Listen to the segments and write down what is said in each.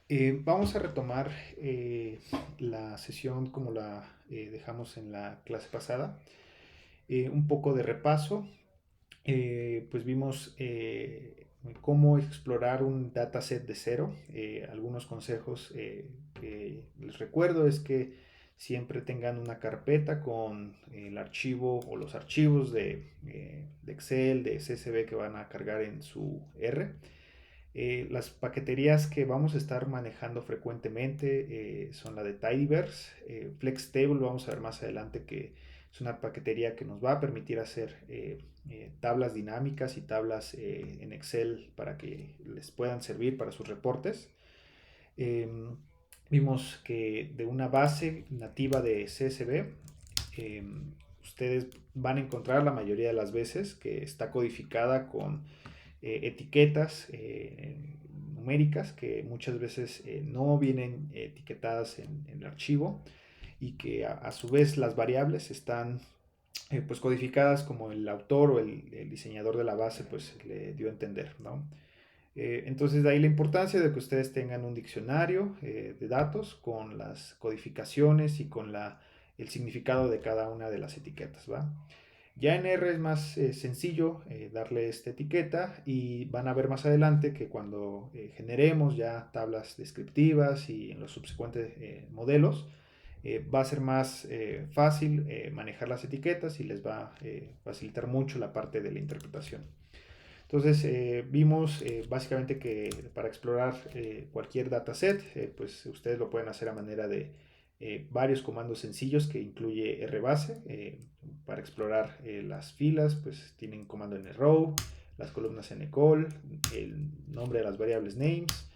Vamos a retomar la sesión como la dejamos en la clase pasada. Un poco de repaso. Pues vimos cómo explorar un dataset de cero. Algunos consejos que les recuerdo es que siempre tengan una carpeta con el archivo o los archivos de Excel, de CSV que van a cargar en su R. Las paqueterías que vamos a estar manejando frecuentemente son la de Tidyverse, FlexTable, vamos a ver más adelante que es una paquetería que nos va a permitir hacer tablas dinámicas y tablas en Excel para que les puedan servir para sus reportes. Eh, Vimos que de una base nativa de CSV, eh, ustedes van a encontrar la mayoría de las veces que está codificada con etiquetas numéricas que muchas veces no vienen etiquetadas en el archivo y que a su vez las variables están pues codificadas como el autor o el diseñador de la base pues le dio a entender, ¿no? Entonces de ahí la importancia de que ustedes tengan un diccionario de datos con las codificaciones y con el significado de cada una de las etiquetas, ¿va? Ya en R es más sencillo darle esta etiqueta y van a ver más adelante que cuando generemos ya tablas descriptivas y en los subsecuentes modelos, va a ser más fácil manejar las etiquetas y les va a facilitar mucho la parte de la interpretación. Entonces vimos básicamente que para explorar cualquier dataset, pues ustedes lo pueden hacer a manera de varios comandos sencillos que incluye rbase. Para explorar las filas, pues tienen comando nrow, las columnas ncol, el nombre de las variables names,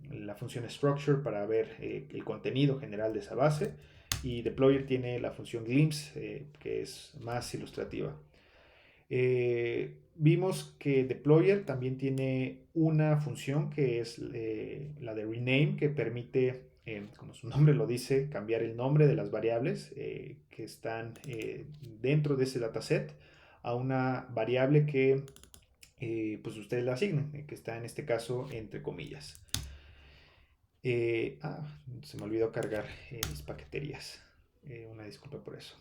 la función structure para ver el contenido general de esa base, y deployer tiene la función glimpse que es más ilustrativa. Vimos que deployer también tiene una función que es la de rename, que permite, como su nombre lo dice, cambiar el nombre de las variables que están dentro de ese dataset a una variable que pues ustedes le asignen, que está en este caso entre comillas. Se me olvidó cargar mis paqueterías. Una disculpa por eso.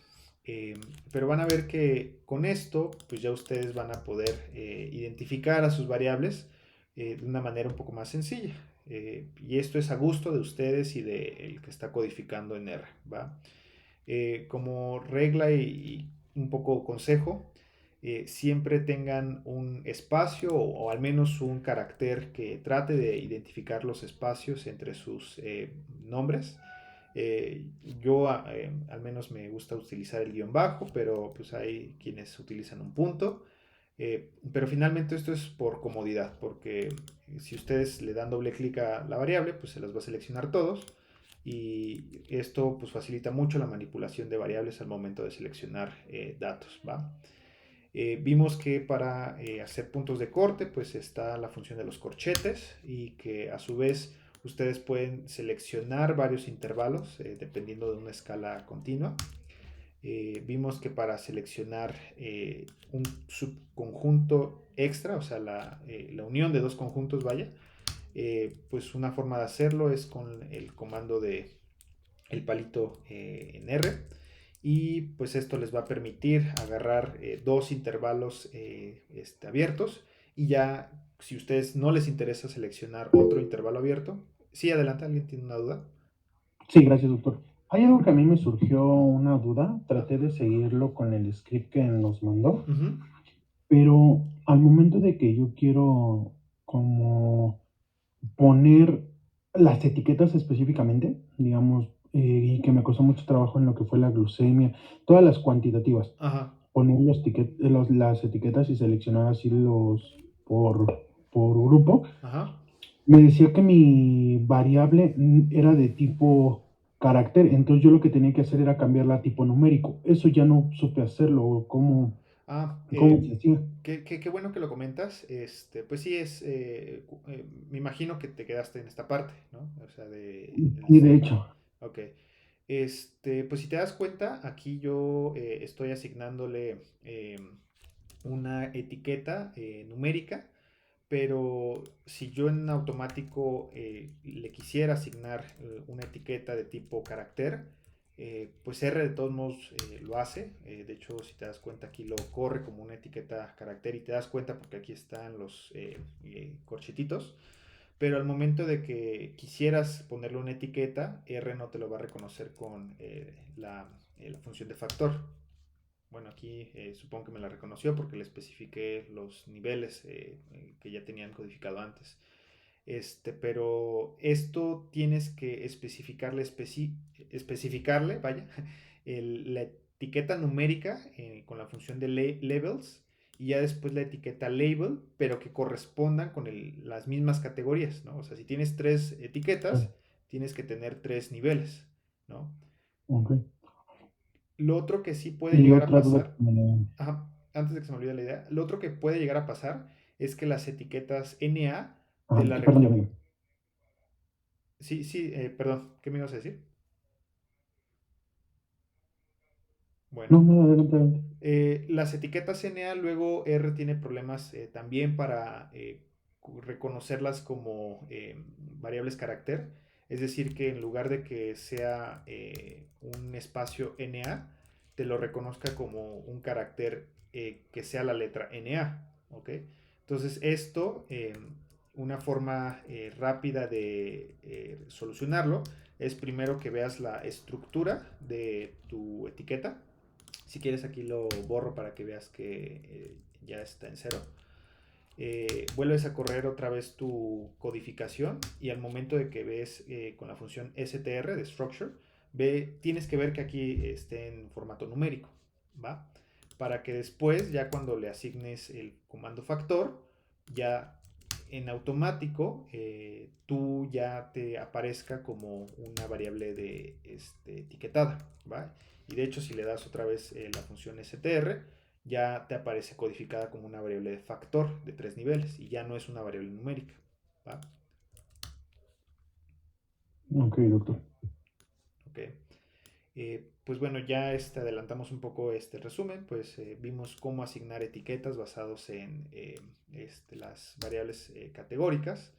Eh, pero van a ver que con esto, pues ya ustedes van a poder identificar a sus variables de una manera un poco más sencilla. Y esto es a gusto de ustedes y del que está codificando en R, ¿va? Como regla y un poco consejo, siempre tengan un espacio o al menos un carácter que trate de identificar los espacios entre sus nombres. Eh, yo al menos me gusta utilizar el guión bajo, pero pues hay quienes utilizan un punto. Pero finalmente esto es por comodidad, porque si ustedes le dan doble clic a la variable, pues se las va a seleccionar todos y esto pues facilita mucho la manipulación de variables al momento de seleccionar datos, ¿va? Vimos que para hacer puntos de corte pues está la función de los corchetes y que a su vez ustedes pueden seleccionar varios intervalos dependiendo de una escala continua. Vimos que para seleccionar un subconjunto extra, o sea, la unión de dos conjuntos, vaya, pues una forma de hacerlo es con el comando de el palito en R, y pues esto les va a permitir agarrar dos intervalos abiertos, y ya si a ustedes no les interesa seleccionar otro intervalo abierto. Sí, adelante, ¿alguien tiene una duda? Sí, gracias, doctor. Hay algo que a mí me surgió una duda. Ajá. Traté de seguirlo con el script que nos mandó, Ujú. pero al momento de que yo quiero como poner las etiquetas específicamente, digamos, y que me costó mucho trabajo en lo que fue la glucemia, todas las cuantitativas, Ajá. poner las etiquetas y seleccionar así por grupo. Ajá. Me decía que mi variable era de tipo carácter, entonces yo lo que tenía que hacer era cambiarla a tipo numérico. Eso ya no supe hacerlo, Ah, cómo se hacía. qué bueno que lo comentas. Pues sí, me imagino que te quedaste en esta parte, ¿no? O sea, del Sí, de diseño. hecho. Ok. Pues si te das cuenta, aquí yo estoy asignándole una etiqueta numérica pero si yo en automático le quisiera asignar una etiqueta de tipo carácter, pues R de todos modos lo hace. De hecho, si te das cuenta, aquí lo corre como una etiqueta carácter y te das cuenta porque aquí están los corchetitos. Pero al momento de que quisieras ponerle una etiqueta, R no te lo va a reconocer con la función de factor. Bueno, aquí supongo que me la reconoció porque le especifiqué los niveles que ya tenían codificado antes. Pero esto tienes que especificarle, vaya, la etiqueta numérica con la función de levels y ya después la etiqueta label, pero que correspondan con las mismas categorías, ¿no? O sea, si tienes tres etiquetas, Claro. tienes que tener tres niveles, ¿no? Ok. Lo otro que sí puede Y llegar a otra duda pasar, que me... ajá, antes de que se me olvide la idea, lo otro que puede llegar a pasar es que las etiquetas NA te Ajá, la sí, perdón, ya me digo. Sí, sí, perdón, ¿qué me ibas a decir? Bueno, No, no, adelante, adelante. las etiquetas NA luego R tiene problemas también para reconocerlas como variables carácter. Es decir, que en lugar de que sea un espacio NA, te lo reconozca como un carácter que sea la letra NA. ¿Ok? Entonces esto, una forma rápida de solucionarlo es primero que veas la estructura de tu etiqueta. Si quieres aquí lo borro para que veas que ya está en cero. Vuelves a correr otra vez tu codificación y al momento de que ves con la función str de structure, tienes que ver que aquí esté en formato numérico, ¿va? Para que después, ya cuando le asignes el comando factor, ya en automático tú ya te aparezca como una variable de etiquetada, ¿va? Y de hecho, si le das otra vez la función str, ya te aparece codificada como una variable de factor de tres niveles y ya no es una variable numérica, ¿va? Ok, doctor. Ok. Pues bueno, ya adelantamos un poco este resumen, pues vimos cómo asignar etiquetas basados en las variables categóricas.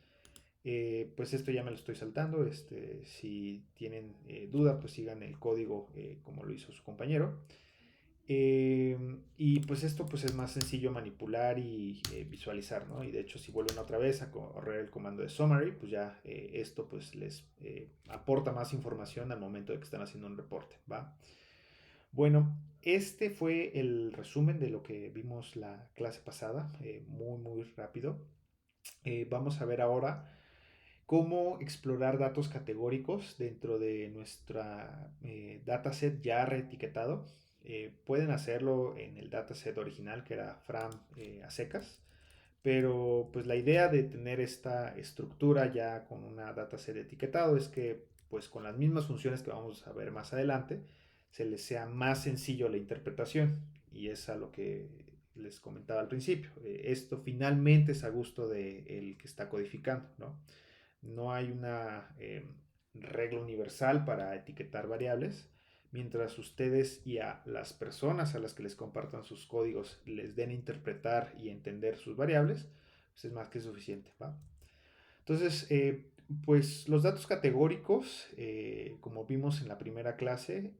Pues esto ya me lo estoy saltando. Si tienen duda, pues sigan el código como lo hizo su compañero. Y pues esto pues es más sencillo manipular y visualizar, ¿no? Y de hecho si vuelven otra vez a correr el comando de summary, pues ya esto pues les aporta más información al momento de que están haciendo un reporte, ¿va? Bueno, este fue el resumen de lo que vimos la clase pasada, muy muy rápido. Vamos a ver ahora cómo explorar datos categóricos dentro de nuestra dataset ya reetiquetado. Pueden hacerlo en el dataset original que era Fram a secas, pero pues la idea de tener esta estructura ya con una dataset etiquetado es que pues con las mismas funciones que vamos a ver más adelante se les sea más sencillo la interpretación y es a lo que les comentaba al principio. Esto finalmente es a gusto del que está codificando, ¿no? No hay una regla universal para etiquetar variables. Mientras ustedes y a las personas a las que les compartan sus códigos les den a interpretar y entender sus variables, pues es más que suficiente, ¿va? Entonces, pues los datos categóricos, como vimos en la primera clase,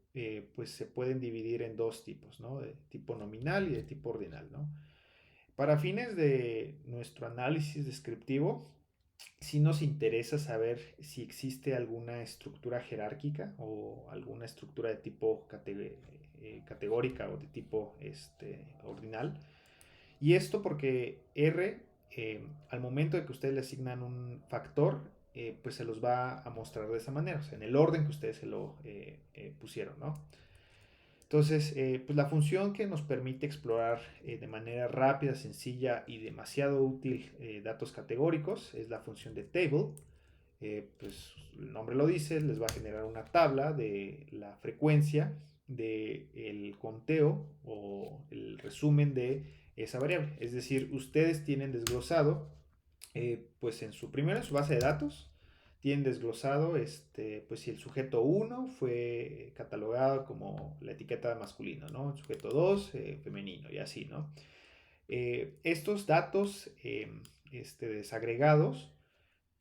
pues se pueden dividir en dos tipos, ¿no? De tipo nominal y de tipo ordinal, ¿no? Para fines de nuestro análisis descriptivo, sí nos interesa saber si existe alguna estructura jerárquica o alguna estructura de tipo categórica o de tipo ordinal. Y esto porque R, al momento de que ustedes le asignan un factor, pues se los va a mostrar de esa manera, o sea, en el orden que ustedes se lo pusieron, ¿no? Entonces, pues la función que nos permite explorar de manera rápida, sencilla y demasiado útil datos categóricos es la función de table. Pues el nombre lo dice, les va a generar una tabla de la frecuencia del conteo o el resumen de esa variable. Es decir, ustedes tienen desglosado, pues en su base de datos, tienen desglosado, pues si el sujeto 1 fue catalogado como la etiqueta masculino, ¿no? El sujeto 2 femenino y así, ¿no? Estos datos desagregados.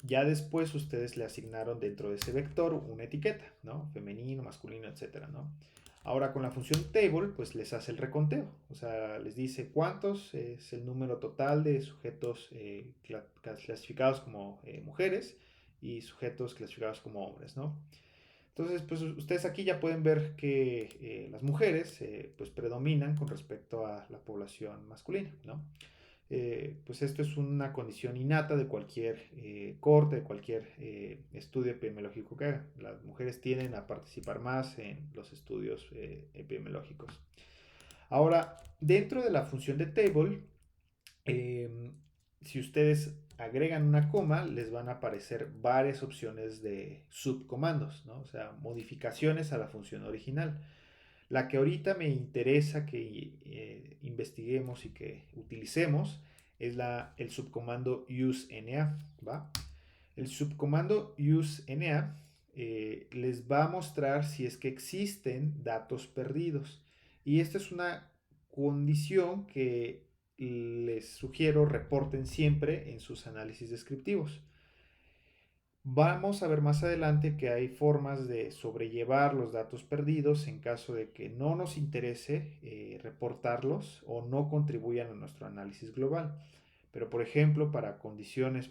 Ya después ustedes le asignaron dentro de ese vector una etiqueta, ¿no? Femenino, masculino, etcétera, ¿no? Ahora con la función table, pues les hace el reconteo, o sea, les dice cuántos es el número total de sujetos clasificados como mujeres y sujetos clasificados como hombres, ¿no? Entonces, pues ustedes aquí ya pueden ver que las mujeres pues predominan con respecto a la población masculina, ¿no? Pues esto es una condición innata de cualquier corte, de cualquier estudio epidemiológico que haga. Las mujeres tienden a participar más en los estudios epidemiológicos. Ahora, dentro de la función de table, eh, si ustedes agregan una coma, les van a aparecer varias opciones de subcomandos, ¿no? O sea, modificaciones a la función original. La que ahorita me interesa que investiguemos y que utilicemos es el subcomando useNA, ¿va? El subcomando useNA les va a mostrar si es que existen datos perdidos. Y esta es una condición que les sugiero reporten siempre en sus análisis descriptivos. Vamos a ver más adelante que hay formas de sobrellevar los datos perdidos en caso de que no nos interese reportarlos o no contribuyan a nuestro análisis global. Pero por ejemplo, para condiciones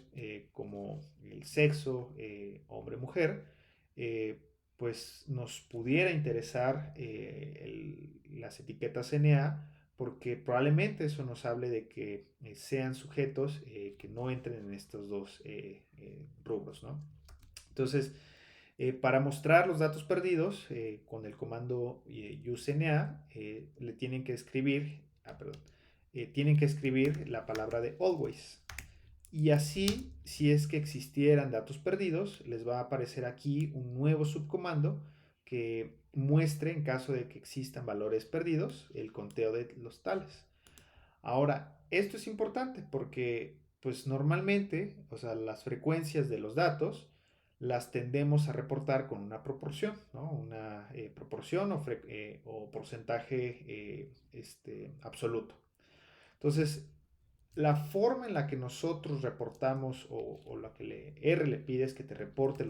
como el sexo, hombre-mujer, pues nos pudiera interesar las etiquetas NA porque probablemente eso nos hable de que sean sujetos que no entren en estos dos rubros, ¿no? Entonces, para mostrar los datos perdidos, con el comando useNA, le tienen que escribir, tienen que escribir la palabra de always. Y así, si es que existieran datos perdidos, les va a aparecer aquí un nuevo subcomando que muestre, en caso de que existan valores perdidos, el conteo de los tales. Ahora, esto es importante porque, pues normalmente, o sea, las frecuencias de los datos las tendemos a reportar con una proporción, ¿no? Una proporción o porcentaje absoluto. Entonces, la forma en la que nosotros reportamos o la que R le pide es que te reporte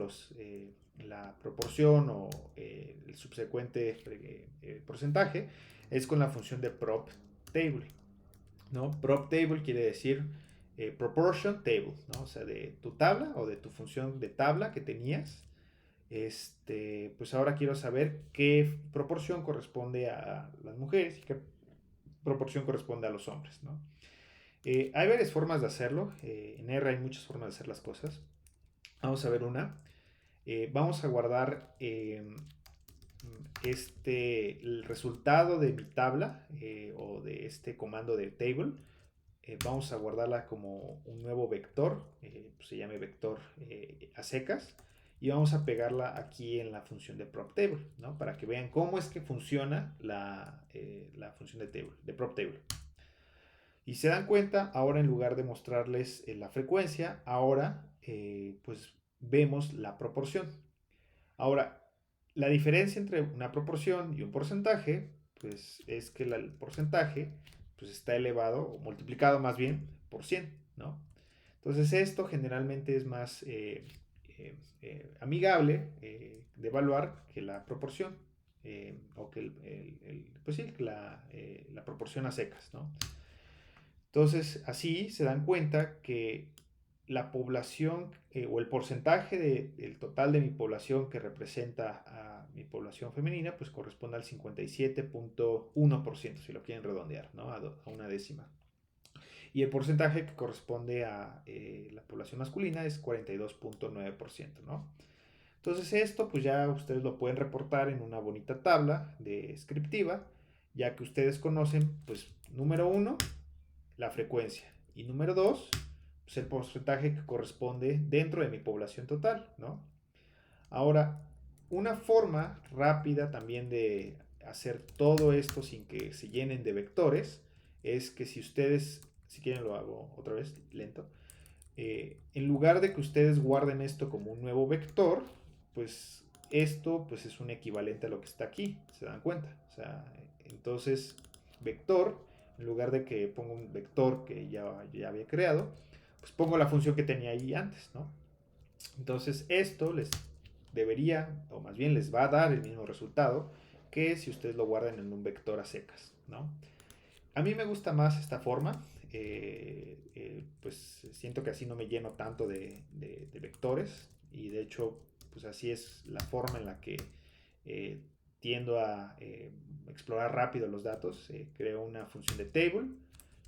la proporción o el subsecuente porcentaje es con la función de prop table, ¿no? Prop table quiere decir proportion table, ¿no? O sea, de tu tabla o de tu función de tabla que tenías, pues ahora quiero saber qué proporción corresponde a las mujeres y qué proporción corresponde a los hombres, ¿no? Hay varias formas de hacerlo. En R hay muchas formas de hacer las cosas. Vamos a ver una. Vamos a guardar el resultado de mi tabla o de este comando de table. Vamos a guardarla como un nuevo vector. Pues se llame vector a secas. Y vamos a pegarla aquí en la función de prop table, ¿no? Para que vean cómo es que funciona la función de prop table. Y se dan cuenta, ahora en lugar de mostrarles la frecuencia, ahora pues vemos la proporción. Ahora, la diferencia entre una proporción y un porcentaje, pues es que el porcentaje pues está elevado, o multiplicado más bien, por 100, ¿no? Entonces esto generalmente es más amigable de evaluar que la proporción, o que pues sí, la proporción a secas, ¿no? Entonces, así se dan cuenta que la población o el porcentaje del total de mi población que representa a mi población femenina, pues corresponde al 57.1%, si lo quieren redondear, ¿no? A una décima. Y el porcentaje que corresponde a la población masculina es 42.9%, ¿no? Entonces esto pues ya ustedes lo pueden reportar en una bonita tabla descriptiva, ya que ustedes conocen, pues, número uno, la frecuencia. Y número dos, pues el porcentaje que corresponde dentro de mi población total, ¿no? Ahora, una forma rápida también de hacer todo esto sin que se llenen de vectores es que si ustedes, si quieren lo hago otra vez lento, en lugar de que ustedes guarden esto como un nuevo vector, pues esto pues es un equivalente a lo que está aquí, ¿se dan cuenta? O sea, entonces vector, en lugar de que ponga un vector que ya había creado, pues pongo la función que tenía ahí antes, ¿no? Entonces esto les debería, o más bien les va a dar el mismo resultado que si ustedes lo guardan en un vector a secas, ¿no? A mí me gusta más esta forma, pues siento que así no me lleno tanto de vectores y de hecho pues así es la forma en la que eh, tiendo a explorar rápido los datos. Creo una función de table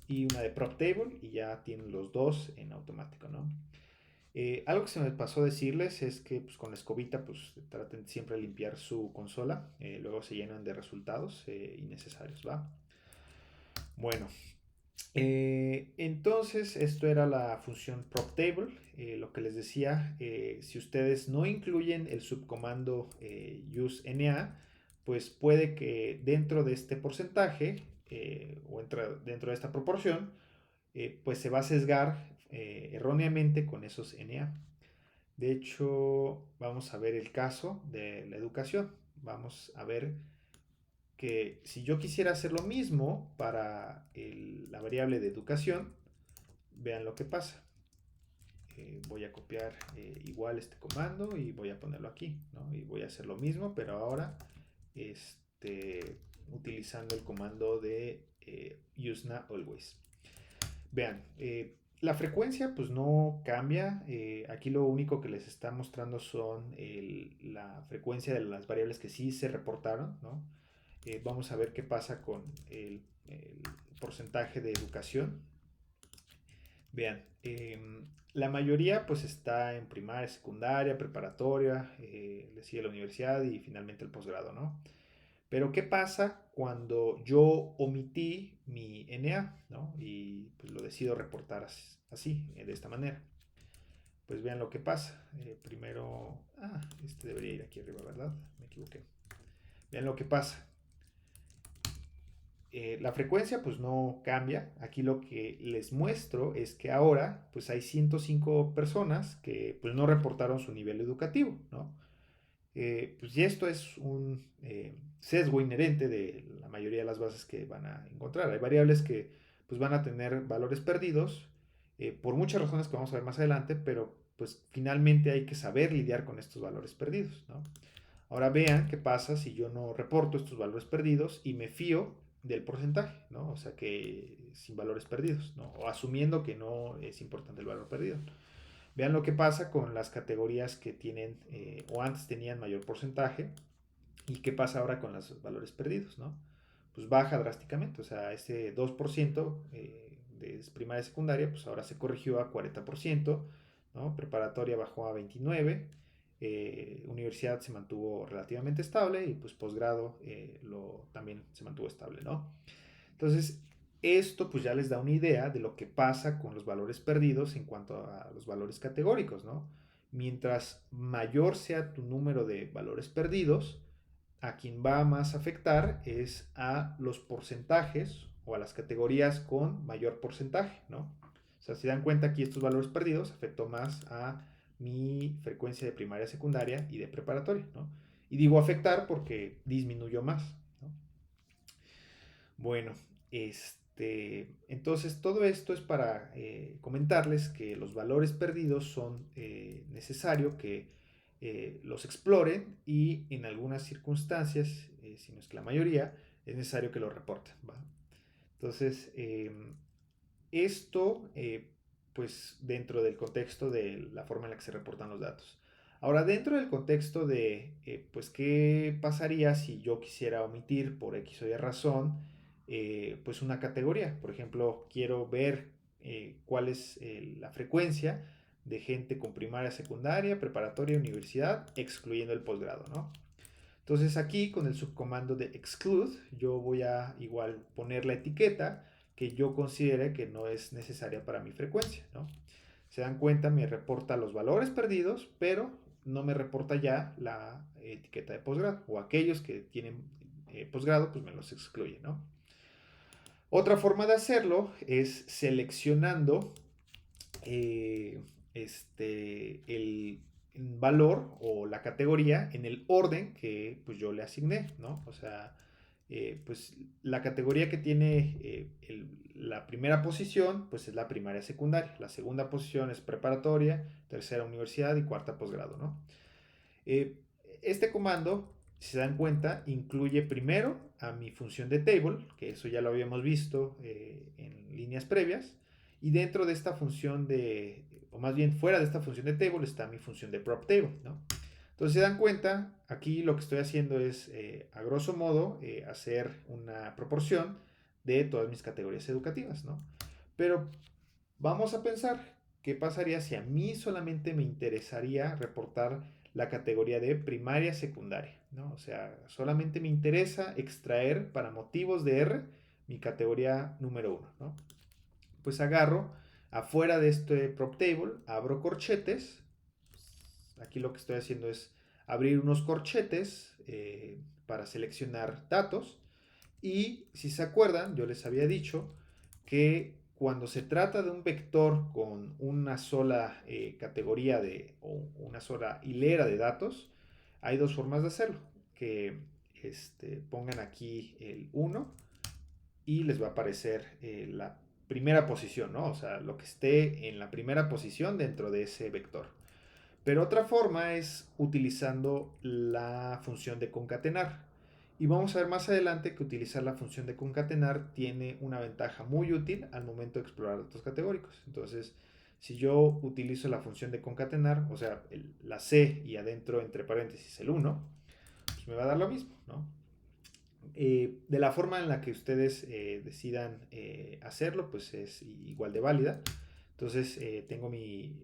y una de prop table y ya tienen los dos en automático, ¿no? Algo que se me pasó decirles es que pues, con la escobita pues traten siempre de limpiar su consola, luego se llenan de resultados innecesarios, ¿va? Bueno, entonces esto era la función proptable. Lo que les decía, si ustedes no incluyen el subcomando useNA, pues puede que dentro de este porcentaje o dentro de esta proporción, pues se va a sesgar erróneamente con esos NA. De hecho, vamos a ver el caso de la educación. Vamos a ver que si yo quisiera hacer lo mismo para la variable de educación, vean lo que pasa. Voy a copiar igual este comando y voy a ponerlo aquí, ¿no? Y voy a hacer lo mismo, pero ahora utilizando el comando de useNA always. Vean, la frecuencia pues no cambia. Aquí lo único que les está mostrando son la frecuencia de las variables que sí se reportaron, ¿no? Vamos a ver qué pasa con el porcentaje de educación. Vean, la mayoría pues está en primaria, secundaria, preparatoria, le sigue la universidad y finalmente el posgrado, ¿no? Pero ¿qué pasa cuando yo omití mi NA, ¿no? Y pues lo decido reportar así, de esta manera. Pues vean lo que pasa. Primero, este debería ir aquí arriba, ¿verdad? Me equivoqué. Vean lo que pasa. La frecuencia pues no cambia. Aquí lo que les muestro es que ahora pues hay 105 personas que pues no reportaron su nivel educativo, ¿no? Pues y esto es un sesgo inherente de la mayoría de las bases que van a encontrar. Hay variables que pues van a tener valores perdidos por muchas razones que vamos a ver más adelante, pero pues finalmente hay que saber lidiar con estos valores perdidos, ¿no? Ahora vean qué pasa si yo no reporto estos valores perdidos y me fío del porcentaje, ¿no? O sea que sin valores perdidos, ¿no? O asumiendo que no es importante el valor perdido. Vean lo que pasa con las categorías que tienen o antes tenían mayor porcentaje y qué pasa ahora con los valores perdidos, ¿no? Pues baja drásticamente, o sea, ese 2% de primaria y secundaria, pues ahora se corrigió a 40%, ¿no? Preparatoria bajó a 29%, universidad se mantuvo relativamente estable y pues posgrado también se mantuvo estable, ¿no? Entonces, esto pues ya les da una idea de lo que pasa con los valores perdidos en cuanto a los valores categóricos, ¿no? Mientras mayor sea tu número de valores perdidos, a quien va a más afectar es a los porcentajes o a las categorías con mayor porcentaje, ¿no? O sea, si dan cuenta aquí estos valores perdidos afectó más a mi frecuencia de primaria, secundaria y de preparatoria, ¿no? Y digo afectar porque disminuyó más, ¿no? Bueno, entonces todo esto es para comentarles que los valores perdidos son necesario que los exploren y en algunas circunstancias, si no es que la mayoría, es necesario que lo reporten, ¿va? Entonces, esto, pues dentro del contexto de la forma en la que se reportan los datos. Ahora, dentro del contexto de, pues, ¿qué pasaría si yo quisiera omitir por X o Y razón, pues, una categoría? Por ejemplo, quiero ver cuál es la frecuencia de gente con primaria, secundaria, preparatoria, universidad, excluyendo el posgrado, ¿no? Entonces aquí con el subcomando de exclude yo voy a igual poner la etiqueta que yo considere que no es necesaria para mi frecuencia, ¿no? Se dan cuenta, me reporta los valores perdidos, pero no me reporta ya la etiqueta de posgrado. O aquellos que tienen posgrado, pues me los excluye, ¿no? Otra forma de hacerlo es seleccionando el valor o la categoría en el orden que pues yo le asigné, ¿no? O sea, pues la categoría que tiene la primera posición, pues es la primaria secundaria. La segunda posición es preparatoria, tercera universidad y cuarta posgrado, ¿no? Eh, este comando, si se dan cuenta, incluye primero a mi función de table, que eso ya lo habíamos visto en líneas previas, y dentro de esta función de, o más bien fuera de esta función de table, está mi función de prop table, ¿no? Entonces, se dan cuenta, aquí lo que estoy haciendo es, a grosso modo, hacer una proporción de todas mis categorías educativas, ¿no? Pero vamos a pensar, ¿qué pasaría si a mí solamente me interesaría reportar la categoría de primaria secundaria? ¿No? O sea, solamente me interesa extraer para motivos de R mi categoría número uno, ¿no? Pues agarro afuera de este prop table, abro corchetes. Aquí lo que estoy haciendo es abrir unos corchetes para seleccionar datos. Y si se acuerdan, yo les había dicho que cuando se trata de un vector con una sola categoría o una sola hilera de datos, hay dos formas de hacerlo. Que pongan aquí el uno y les va a aparecer la primera posición, ¿no? O sea, lo que esté en la primera posición dentro de ese vector. Pero otra forma es utilizando la función de concatenar. Y vamos a ver más adelante que utilizar la función de concatenar tiene una ventaja muy útil al momento de explorar datos categóricos. Entonces, si yo utilizo la función de concatenar, o sea, la C y adentro entre paréntesis el uno, pues me va a dar lo mismo, ¿no? De la forma en la que ustedes decidan hacerlo, pues es igual de válida. Entonces tengo mi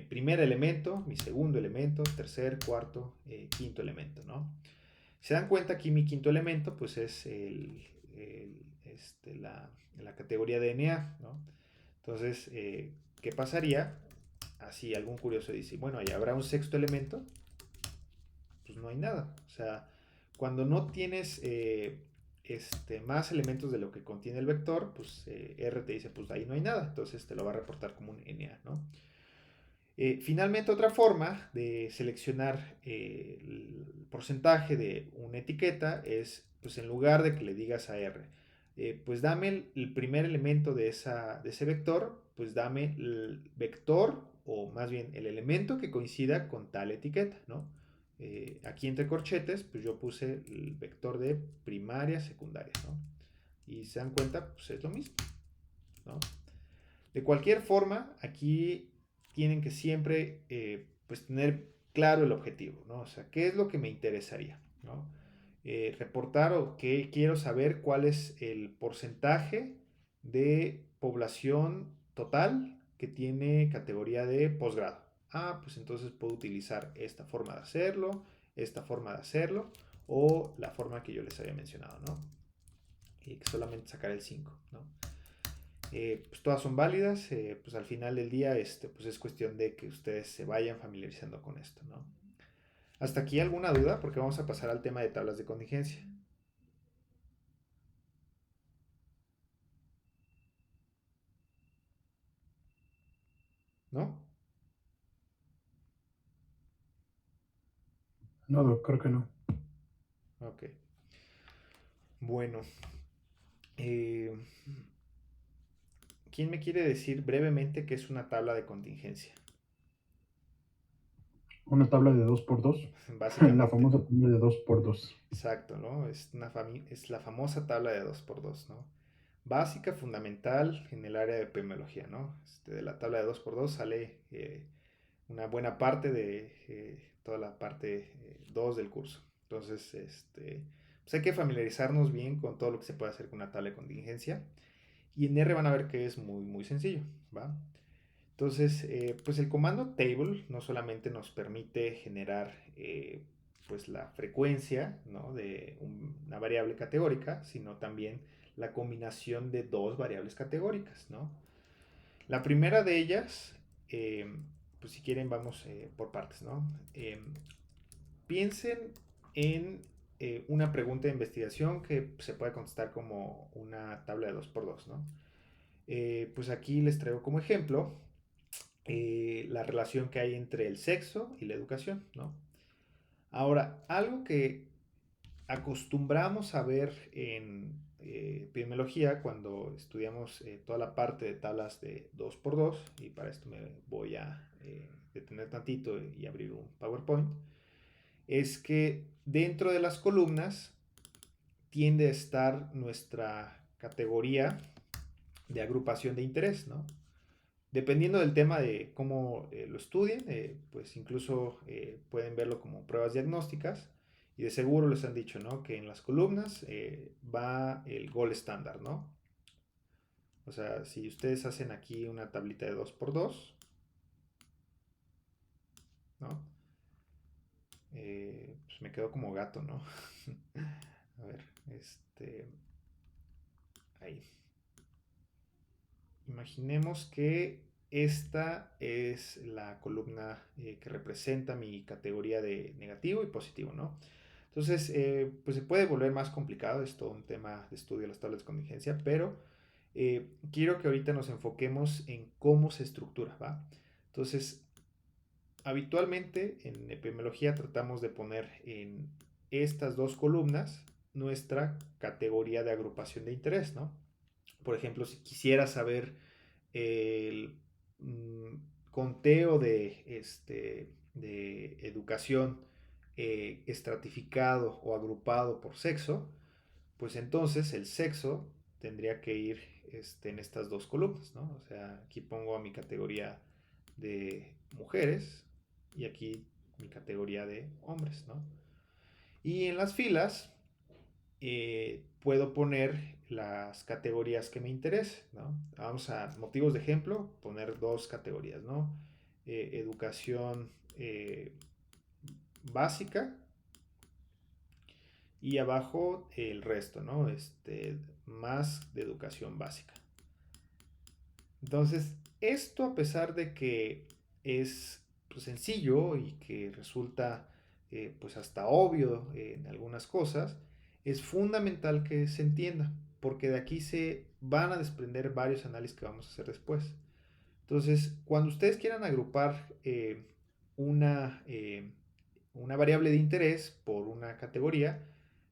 primer elemento, mi segundo elemento, tercer, cuarto, quinto elemento, ¿no? Se dan cuenta aquí mi quinto elemento, pues es la categoría DNA, ¿no? Entonces, ¿qué pasaría? Así algún curioso dice, bueno, ¿y habrá un sexto elemento? Pues no hay nada. O sea, cuando no tienes más elementos de lo que contiene el vector, pues R te dice, pues ahí no hay nada. Entonces te lo va a reportar como un NA, ¿no? Finalmente, otra forma de seleccionar el porcentaje de una etiqueta es, pues en lugar de que le digas a R, pues dame el primer elemento de ese vector, pues dame el vector o más bien el elemento que coincida con tal etiqueta, ¿no? Aquí entre corchetes, pues yo puse el vector de primaria, secundaria, ¿no? Y se dan cuenta, pues es lo mismo, ¿no? De cualquier forma, aquí tienen que siempre pues tener claro el objetivo, ¿no? O sea, ¿qué es lo que me interesaría? ¿No? Reportar o que quiero saber cuál es el porcentaje de población total que tiene categoría de posgrado. Ah, pues entonces puedo utilizar esta forma de hacerlo, esta forma de hacerlo, o la forma que yo les había mencionado, ¿no? Y que solamente sacar el 5, ¿no? Pues todas son válidas, pues al final del día pues es cuestión de que ustedes se vayan familiarizando con esto, ¿no? ¿Hasta aquí alguna duda? Porque vamos a pasar al tema de tablas de contingencia, ¿no? No, Doc, creo que no. Ok. Bueno, eh, ¿quién me quiere decir brevemente qué es una tabla de contingencia? Una tabla de 2 por 2. La Básicamente, famosa tabla de 2 por 2. exacto, ¿no? Es la famosa tabla de 2x2, ¿no? Básica, fundamental en el área de epidemiología, ¿no? De la tabla de 2x2 sale una buena parte de toda la parte 2 del curso. Entonces, pues hay que familiarizarnos bien con todo lo que se puede hacer con una tabla de contingencia. Y en R van a ver que es muy, muy sencillo, ¿va? Entonces, pues el comando table no solamente nos permite generar pues la frecuencia, ¿no? De una variable categórica, sino también la combinación de dos variables categóricas, ¿no? La primera de ellas, pues si quieren vamos por partes, ¿no? Piensen en una pregunta de investigación que se puede contestar como una tabla de 2x2, ¿no? Pues aquí les traigo como ejemplo la relación que hay entre el sexo y la educación, ¿no? Ahora, algo que acostumbramos a ver en epidemiología cuando estudiamos toda la parte de tablas de 2x2, y para esto me voy a detener tantito y abrir un PowerPoint, es que dentro de las columnas tiende a estar nuestra categoría de agrupación de interés, ¿no? Dependiendo del tema de cómo lo estudien, pues incluso pueden verlo como pruebas diagnósticas, y de seguro les han dicho, ¿no? Que en las columnas va el gol estándar, ¿no? O sea, si ustedes hacen aquí una tablita de 2x2, ¿no? Pues me quedo como gato, ¿no? A ver, ahí. Imaginemos que esta es la columna que representa mi categoría de negativo y positivo, ¿no? Entonces, pues se puede volver más complicado, es todo un tema de estudio de las tablas de contingencia, pero quiero que ahorita nos enfoquemos en cómo se estructura, ¿va? Entonces, habitualmente en epidemiología tratamos de poner en estas dos columnas nuestra categoría de agrupación de interés, ¿no? Por ejemplo, si quisiera saber el conteo de educación estratificado o agrupado por sexo, pues entonces el sexo tendría que ir en estas dos columnas, ¿no? O sea, aquí pongo a mi categoría de mujeres y aquí mi categoría de hombres, ¿no? Y en las filas puedo poner las categorías que me interesen, ¿no? Vamos a motivos de ejemplo, poner dos categorías, ¿no? Educación básica, y abajo el resto, ¿no? Más de educación básica. Entonces, esto, a pesar de que es pues, sencillo y que resulta pues hasta obvio en algunas cosas, es fundamental que se entienda, porque de aquí se van a desprender varios análisis que vamos a hacer después. Entonces, cuando ustedes quieran agrupar una, eh, una variable de interés por una categoría,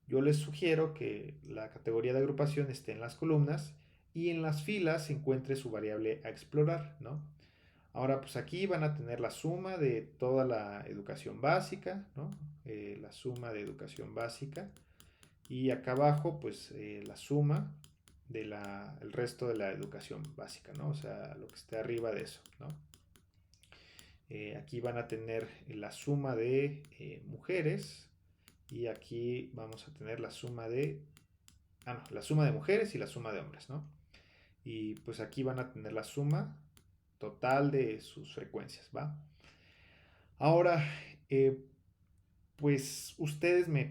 yo les sugiero que la categoría de agrupación esté en las columnas y en las filas se encuentre su variable a explorar, ¿no? Ahora, pues aquí van a tener la suma de toda la educación básica, ¿no? La suma de educación básica. Y acá abajo, pues la suma del el resto de la educación básica, ¿no? O sea, lo que esté arriba de eso, ¿no? Aquí van a tener la suma de mujeres, y aquí vamos a tener la suma de, no, la suma de mujeres y la suma de hombres, ¿no? Y pues aquí van a tener la suma total de sus frecuencias, ¿va? Ahora, pues ustedes me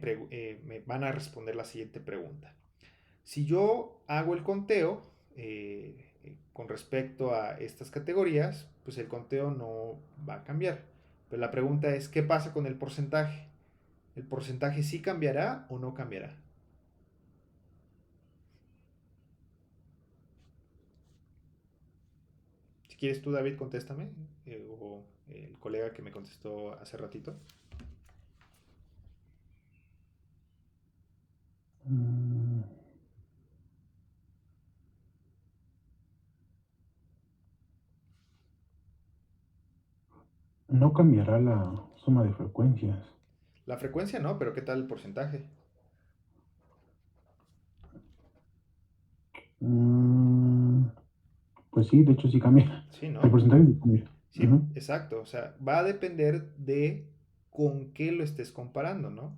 van a responder la siguiente pregunta. Si yo hago el conteo con respecto a estas categorías, pues el conteo no va a cambiar. Pero la pregunta es, ¿qué pasa con el porcentaje? ¿El porcentaje sí cambiará o no cambiará? Si quieres tú, David, contéstame, o el colega que me contestó hace ratito. Mm, no cambiará la suma de frecuencias. La frecuencia no, pero ¿qué tal el porcentaje? Mm, pues sí, de hecho sí cambia. Sí, El ¿no? porcentaje sí cambia. Sí, Ujú. exacto. O sea, va a depender de con qué lo estés comparando, ¿no?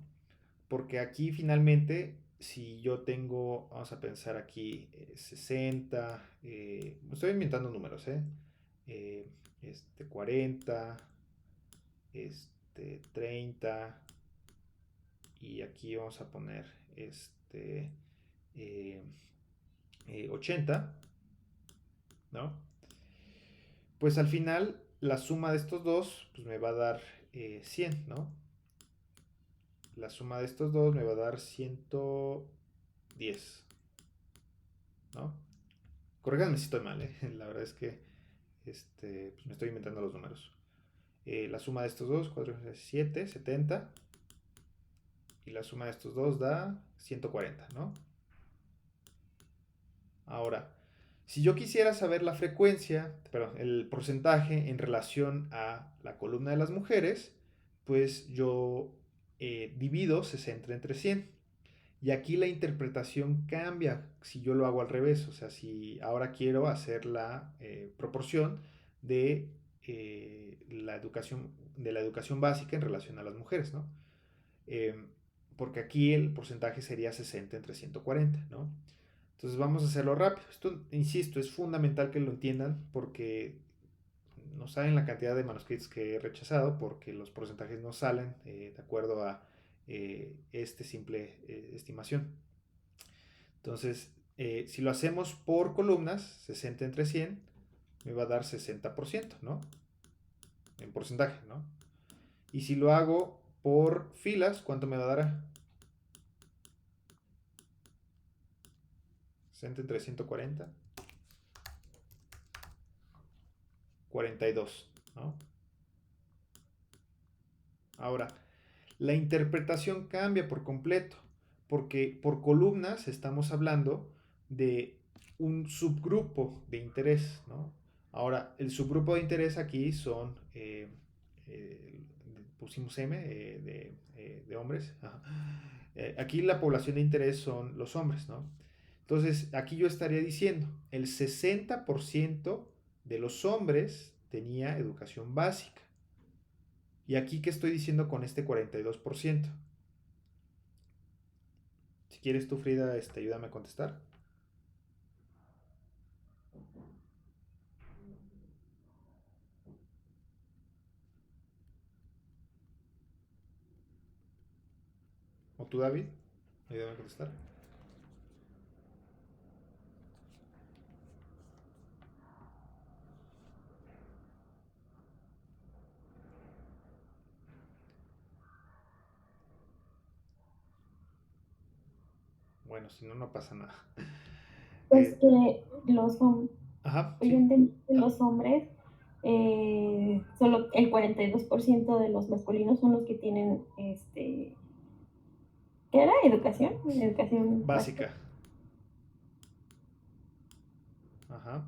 Porque aquí finalmente, si yo tengo, vamos a pensar aquí, 60, me estoy inventando números, ¿eh? 40, 30, y aquí vamos a poner eh, 80, ¿no? Pues al final la suma de estos dos pues me va a dar 100, ¿no? La suma de estos dos me va a dar 110, ¿no? Corríganme si estoy mal, ¿eh? La verdad es que pues me estoy inventando los números. La suma de estos dos, 4, 7, 70. y la suma de estos dos da 140, ¿no? Ahora, si yo quisiera saber la frecuencia, perdón, el porcentaje en relación a la columna de las mujeres, pues yo divido 60 entre 100. Y aquí la interpretación cambia si yo lo hago al revés. O sea, si ahora quiero hacer la proporción de, de la educación básica en relación a las mujeres, ¿no? Eh, Porque aquí el porcentaje sería 60 entre 140, ¿no? Entonces vamos a hacerlo rápido. Esto, insisto, es fundamental que lo entiendan porque no saben la cantidad de manuscritos que he rechazado porque los porcentajes no salen de acuerdo a este simple estimación. Entonces, si lo hacemos por columnas, 60 entre 100, me va a dar 60%, ¿no? En porcentaje, ¿no? Y si lo hago por filas, ¿cuánto me va a dar? 60 entre 140, 42, ¿no? Ahora, la interpretación cambia por completo, porque por columnas estamos hablando de un subgrupo de interés, ¿no? Ahora, el subgrupo de interés aquí son, eh, pusimos M de hombres. Aquí la población de interés son los hombres, ¿no? Entonces, aquí yo estaría diciendo, el 60% de los hombres tenía educación básica. ¿Y aquí qué estoy diciendo con este 42%? Si quieres tú, Frida, ayúdame a contestar. O tú, David, ayúdame a contestar. Bueno, si no, no pasa nada. Pues que los hombres, Ajá, yo sí. entendí que los hombres, solo el 42% de los masculinos son los que tienen, ¿qué era? Educación, educación básica. Básica. Ajá.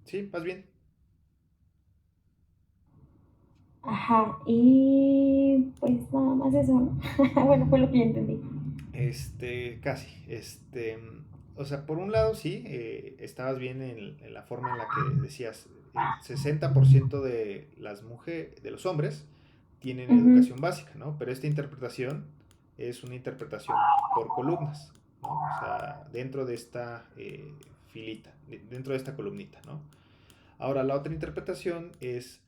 Sí, vas bien. Ajá, y pues nada más eso, ¿no? Bueno, fue lo que yo entendí. Casi. O sea, por un lado sí, estabas bien en la forma en la que decías, el 60% de las mujeres, de los hombres, tienen Ujú. educación básica, ¿no? Pero esta interpretación es una interpretación por columnas, ¿no? O sea, dentro de esta filita, dentro de esta columnita, ¿no? Ahora, la otra interpretación es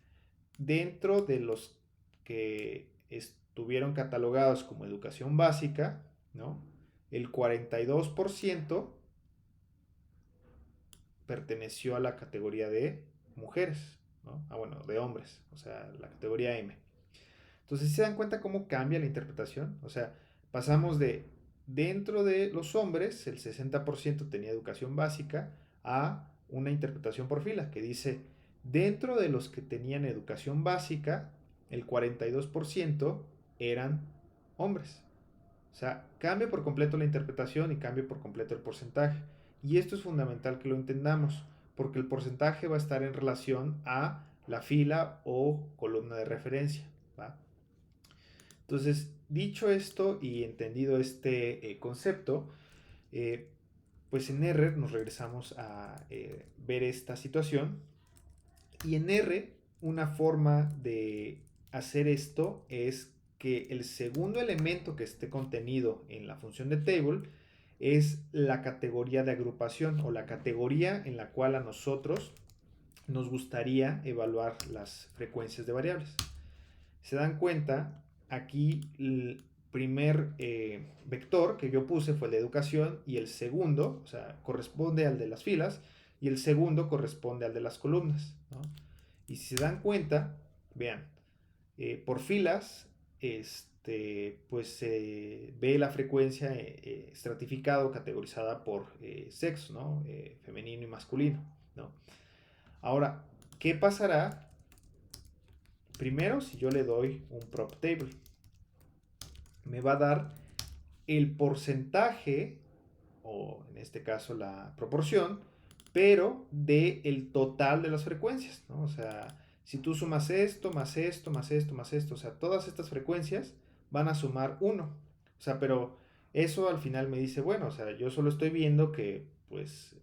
dentro de los que estuvieron catalogados como educación básica, ¿no? El 42% perteneció a la categoría de mujeres, ¿no? Ah, bueno, de hombres, o sea, la categoría M. Entonces, ¿se dan cuenta cómo cambia la interpretación? O sea, pasamos de dentro de los hombres, el 60% tenía educación básica, a una interpretación por fila que dice, dentro de los que tenían educación básica, el 42% eran hombres. O sea, cambia por completo la interpretación y cambia por completo el porcentaje. Y esto es fundamental que lo entendamos, porque el porcentaje va a estar en relación a la fila o columna de referencia, ¿va? Entonces, dicho esto y entendido este concepto, eh, pues en R nos regresamos a ver esta situación. Y en R, una forma de hacer esto es que el segundo elemento que esté contenido en la función de table es la categoría de agrupación o la categoría en la cual a nosotros nos gustaría evaluar las frecuencias de variables. Se dan cuenta, aquí el primer vector que yo puse fue el de educación y el segundo, o sea, corresponde al de las filas y el segundo corresponde al de las columnas, ¿no? Y si se dan cuenta, vean, por filas, pues se ve la frecuencia estratificada o categorizada por sexo, ¿no? Femenino y masculino, ¿no? Ahora, ¿qué pasará primero si yo le doy un prop table? me va a dar el porcentaje, o en este caso la proporción, pero del total de las frecuencias, ¿no? O sea, si tú sumas esto, más esto, más esto, más esto, o sea, todas estas frecuencias van a sumar uno. O sea, pero eso al final me dice, bueno, o sea, yo solo estoy viendo que, pues,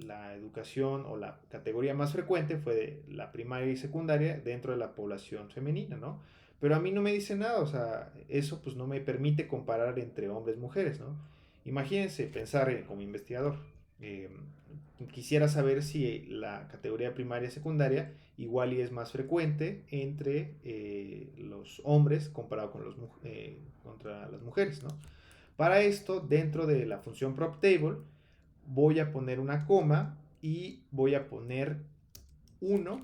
la educación o la categoría más frecuente fue de la primaria y secundaria dentro de la población femenina, ¿no? Pero a mí no me dice nada, o sea, eso pues no me permite comparar entre hombres y mujeres, ¿no? Imagínense pensar como investigador. eh, Quisiera saber si la categoría primaria y secundaria igual y es más frecuente entre los hombres comparado con contra las mujeres, ¿no? Para esto, dentro de la función prop table, voy a poner una coma y voy a poner uno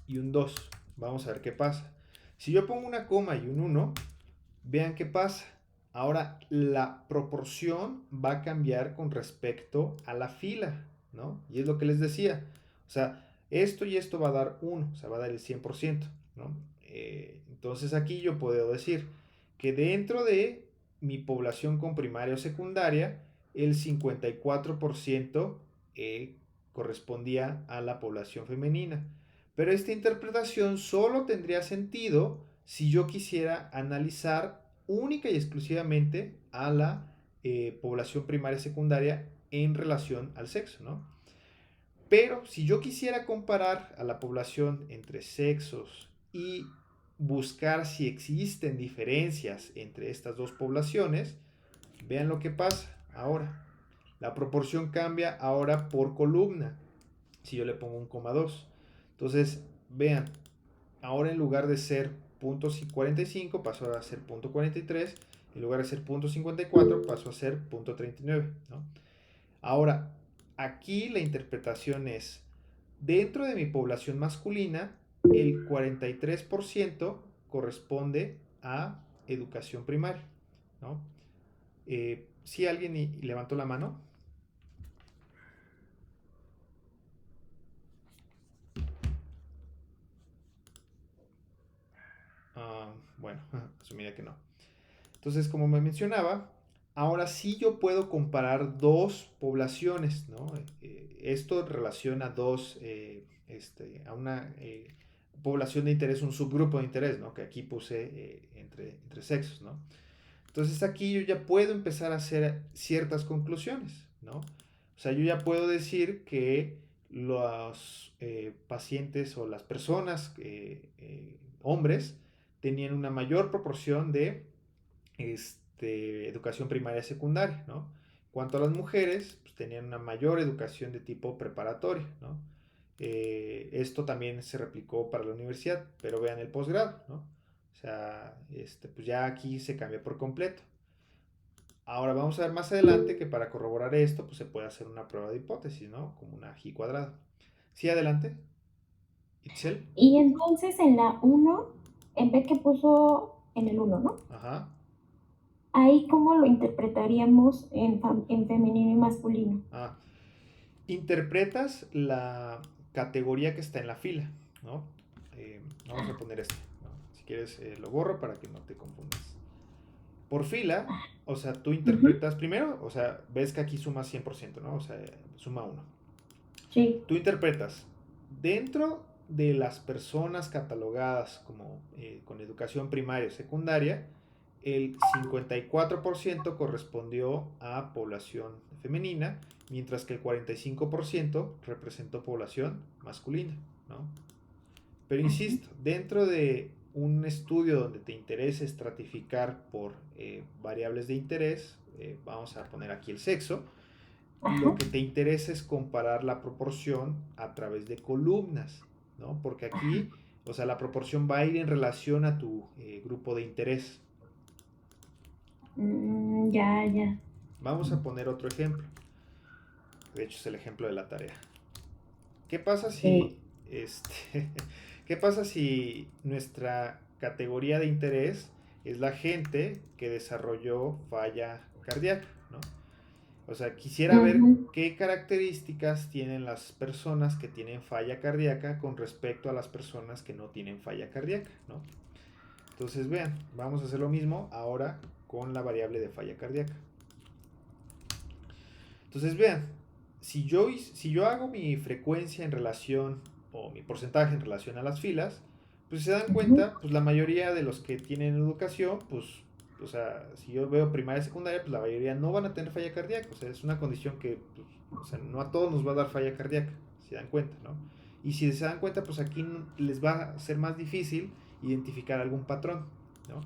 y un 2. Vamos a ver qué pasa. Si yo pongo una coma y un uno, vean qué pasa. Ahora la proporción va a cambiar con respecto a la fila, ¿no? Y es lo que les decía. O sea, esto y esto va a dar 1, o sea, va a dar el 100%, ¿no? Entonces aquí yo puedo decir que dentro de mi población con primaria o secundaria, el 54% correspondía a la población femenina. Pero esta interpretación solo tendría sentido si yo quisiera analizar única y exclusivamente a la población primaria y secundaria en relación al sexo, ¿no? Pero si yo quisiera comparar a la población entre sexos y buscar si existen diferencias entre estas dos poblaciones, vean lo que pasa ahora. La proporción cambia ahora por columna, si yo le pongo un coma 2. Entonces, vean, ahora en lugar de ser .45 pasó a ser .43, en lugar de ser .54 pasó a ser .39, ¿no? Ahora, aquí la interpretación es, dentro de mi población masculina, el 43% corresponde a educación primaria, ¿no? Si alguien levantó la mano. Bueno, asumiría que no. Entonces, como me mencionaba, ahora sí yo puedo comparar dos poblaciones, ¿no? Esto relaciona a una población de interés, un subgrupo de interés, ¿no? Que aquí puse entre sexos, ¿no? Entonces aquí yo ya puedo empezar a hacer ciertas conclusiones, ¿no? O sea, yo ya puedo decir que los pacientes o las personas, hombres, tenían una mayor proporción de educación primaria y secundaria, ¿no? En cuanto a las mujeres, pues tenían una mayor educación de tipo preparatoria, ¿no? Esto también se replicó para la universidad, pero vean el posgrado, ¿no? O sea, pues ya aquí se cambia por completo. Ahora vamos a ver más adelante que para corroborar esto, pues se puede hacer una prueba de hipótesis, ¿no? Como una G cuadrada. Sí, adelante. Itzel. Y entonces en la uno, en vez que puso en el uno, ¿no? Ajá. Ahí, ¿cómo lo interpretaríamos en femenino y masculino? Ah, interpretas la categoría que está en la fila, ¿no? Vamos a poner este, ¿no? Si quieres lo borro para que no te confundas. Por fila, o sea, tú Ujú. interpretas primero, o sea, ves que aquí suma 100%, ¿no? O sea, suma 1. Sí. Tú interpretas dentro de las personas catalogadas como con educación primaria o secundaria, el 54% correspondió a población femenina, mientras que el 45% representó población masculina, ¿no? Pero Ajá. insisto, dentro de un estudio donde te interese estratificar por variables de interés, vamos a poner aquí el sexo, Ajá. lo que te interesa es comparar la proporción a través de columnas, ¿no? Porque aquí, o sea, la proporción va a ir en relación a tu grupo de interés. Ya, ya. Vamos a poner otro ejemplo. De hecho, es el ejemplo de la tarea. ¿Qué pasa Sí. si, qué pasa si nuestra categoría de interés es la gente que desarrolló falla cardíaca, ¿no? O sea, quisiera ver Ujú. qué características tienen las personas que tienen falla cardíaca con respecto a las personas que no tienen falla cardíaca, ¿no? Entonces vean, vamos a hacer lo mismo ahora con la variable de falla cardíaca. Entonces vean, si yo hago mi frecuencia en relación o mi porcentaje en relación a las filas, pues si se dan Ujú. cuenta, pues la mayoría de los que tienen educación, pues, o sea, si yo veo primaria y secundaria, pues la mayoría no van a tener falla cardíaca. O sea, es una condición que, pues, o sea, no a todos nos va a dar falla cardíaca, si se dan cuenta, ¿no? Y si se dan cuenta, pues aquí les va a ser más difícil identificar algún patrón, ¿no?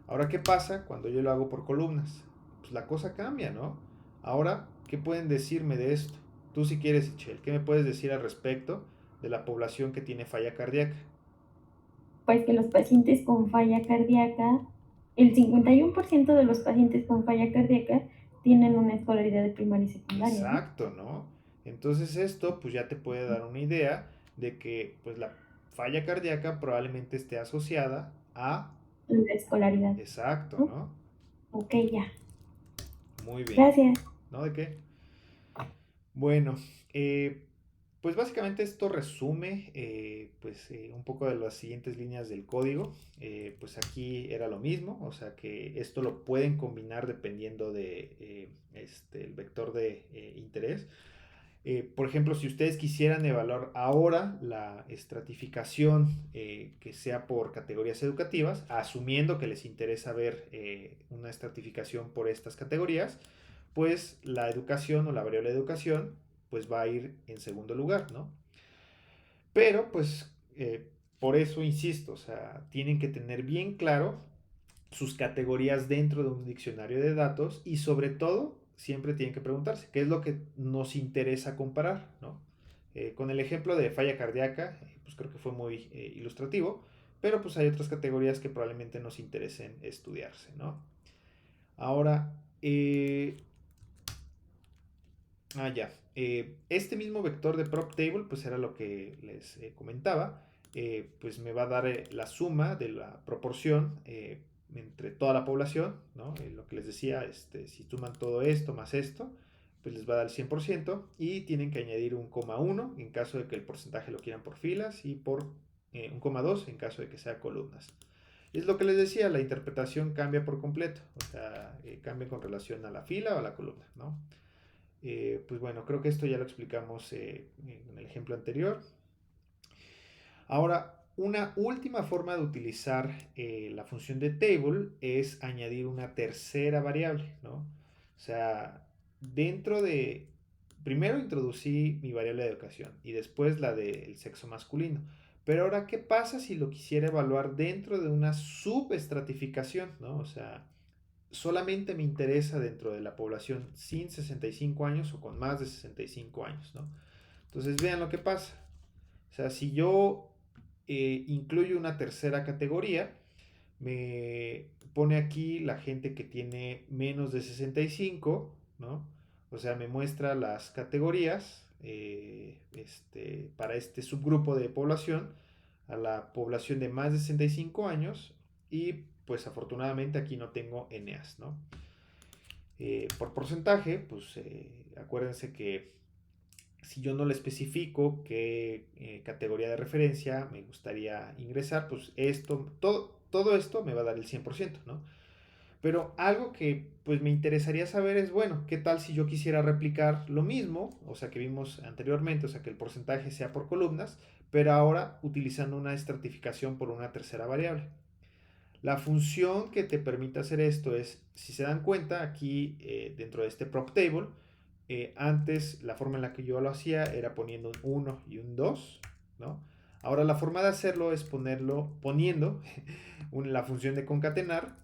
Ahora, ¿qué pasa cuando yo lo hago por columnas? Pues la cosa cambia, ¿no? Ahora, ¿qué pueden decirme de esto? Tú si quieres, Ichel, ¿qué me puedes decir al respecto de la población que tiene falla cardíaca? Pues que los pacientes con falla cardíaca, el 51% de los pacientes con falla cardíaca tienen una escolaridad de primaria y secundaria, ¿no? Exacto, ¿no? Entonces esto pues ya te puede dar una idea de que pues la falla cardíaca probablemente esté asociada a... La escolaridad, Exacto, ¿no? ¿no? Ok, ya. Muy bien. Gracias. ¿No? ¿De qué? Bueno, eh, pues básicamente esto resume un poco de las siguientes líneas del código. Pues aquí era lo mismo, o sea que esto lo pueden combinar dependiendo de el vector de interés. Por ejemplo, si ustedes quisieran evaluar ahora la estratificación que sea por categorías educativas, asumiendo que les interesa ver una estratificación por estas categorías, pues la educación o la variable de educación pues va a ir en segundo lugar, ¿no? Pero pues por eso insisto, o sea, tienen que tener bien claro sus categorías dentro de un diccionario de datos y sobre todo siempre tienen que preguntarse qué es lo que nos interesa comparar, ¿no? Con el ejemplo de falla cardíaca, pues creo que fue muy ilustrativo, pero pues hay otras categorías que probablemente nos interesen estudiarse, ¿no? Ahora, ya. Este mismo vector de prop table, pues era lo que les comentaba. Pues me va a dar la suma de la proporción entre toda la población, ¿no? Lo que les decía, si suman todo esto más esto, pues les va a dar el 100% y tienen que añadir un coma 1 en caso de que el porcentaje lo quieran por filas y por un coma 2 en caso de que sea columnas. Es lo que les decía, la interpretación cambia por completo, o sea, cambia con relación a la fila o a la columna, ¿no? Pues bueno, creo que esto ya lo explicamos en el ejemplo anterior. Ahora, una última forma de utilizar la función de table es añadir una tercera variable, ¿no? O sea, dentro de... Primero introducí mi variable de educación y después la del sexo masculino. Pero ahora, ¿qué pasa si lo quisiera evaluar dentro de una subestratificación, ¿no? O sea, solamente me interesa dentro de la población sin 65 años o con más de 65 años, ¿no? Entonces vean lo que pasa. O sea, si yo incluyo una tercera categoría, me pone aquí la gente que tiene menos de 65, ¿no? O sea, me muestra las categorías para este subgrupo de población, a la población de más de 65 años y pues afortunadamente aquí no tengo NAs, ¿no? Por porcentaje, pues acuérdense que si yo no le especifico qué categoría de referencia me gustaría ingresar, pues todo esto me va a dar el 100%, ¿no? Pero algo que pues me interesaría saber es, bueno, ¿qué tal si yo quisiera replicar lo mismo? O sea, que vimos anteriormente, o sea, que el porcentaje sea por columnas, pero ahora utilizando una estratificación por una tercera variable. La función que te permite hacer esto es, si se dan cuenta, aquí dentro de este prop table, antes la forma en la que yo lo hacía era poniendo un 1 y un 2, ¿no? Ahora la forma de hacerlo es poniendo la función de concatenar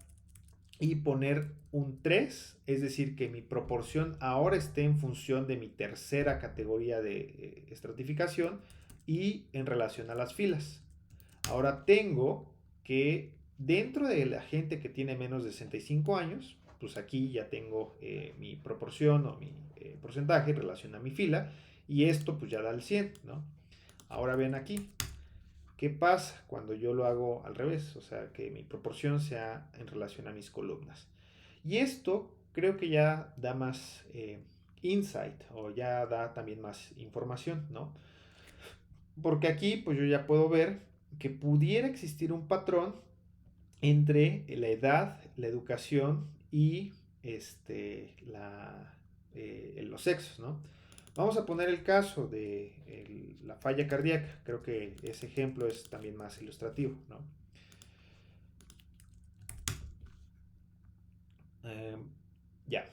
y poner un 3, es decir, que mi proporción ahora esté en función de mi tercera categoría de estratificación y en relación a las filas. Ahora tengo que dentro de la gente que tiene menos de 65 años, pues aquí ya tengo mi proporción o mi porcentaje en relación a mi fila y esto pues ya da el 100, ¿no? Ahora ven aquí, ¿qué pasa cuando yo lo hago al revés? O sea, que mi proporción sea en relación a mis columnas. Y esto creo que ya da más insight o ya da también más información, ¿no? Porque aquí pues yo ya puedo ver que pudiera existir un patrón entre la edad, la educación y los sexos, ¿no? Vamos a poner el caso de la falla cardíaca. Creo que ese ejemplo es también más ilustrativo, ¿no? Ya.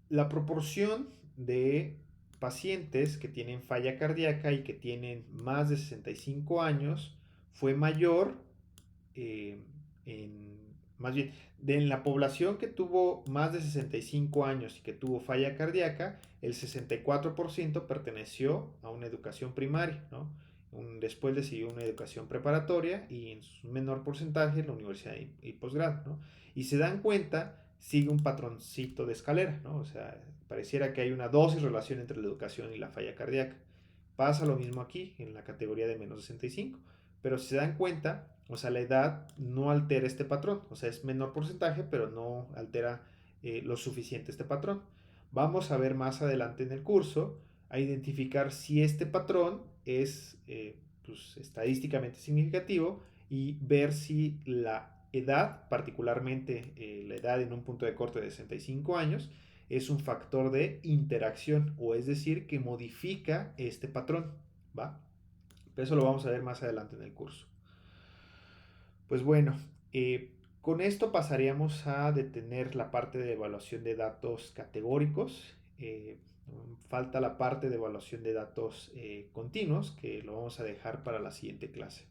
La proporción de pacientes que tienen falla cardíaca y que tienen más de 65 años fue mayor más bien, en la población que tuvo más de 65 años y que tuvo falla cardíaca, el 64% perteneció a una educación primaria, ¿no? Después le siguió una educación preparatoria y en un menor porcentaje la universidad y posgrado, ¿no? Y se dan cuenta, sigue un patroncito de escalera, ¿no? O sea, pareciera que hay una dosis relación entre la educación y la falla cardíaca. Pasa lo mismo aquí, en la categoría de menos 65. Pero si se dan cuenta, o sea, la edad no altera este patrón. O sea, es menor porcentaje, pero no altera lo suficiente este patrón. Vamos a ver más adelante en el curso a identificar si este patrón es pues, estadísticamente significativo y ver si la edad, particularmente la edad en un punto de corte de 65 años, es un factor de interacción, o es decir, que modifica este patrón, ¿va? Pero eso lo vamos a ver más adelante en el curso. Pues bueno, con esto pasaríamos a detener la parte de evaluación de datos categóricos. Falta la parte de evaluación de datos continuos, que lo vamos a dejar para la siguiente clase.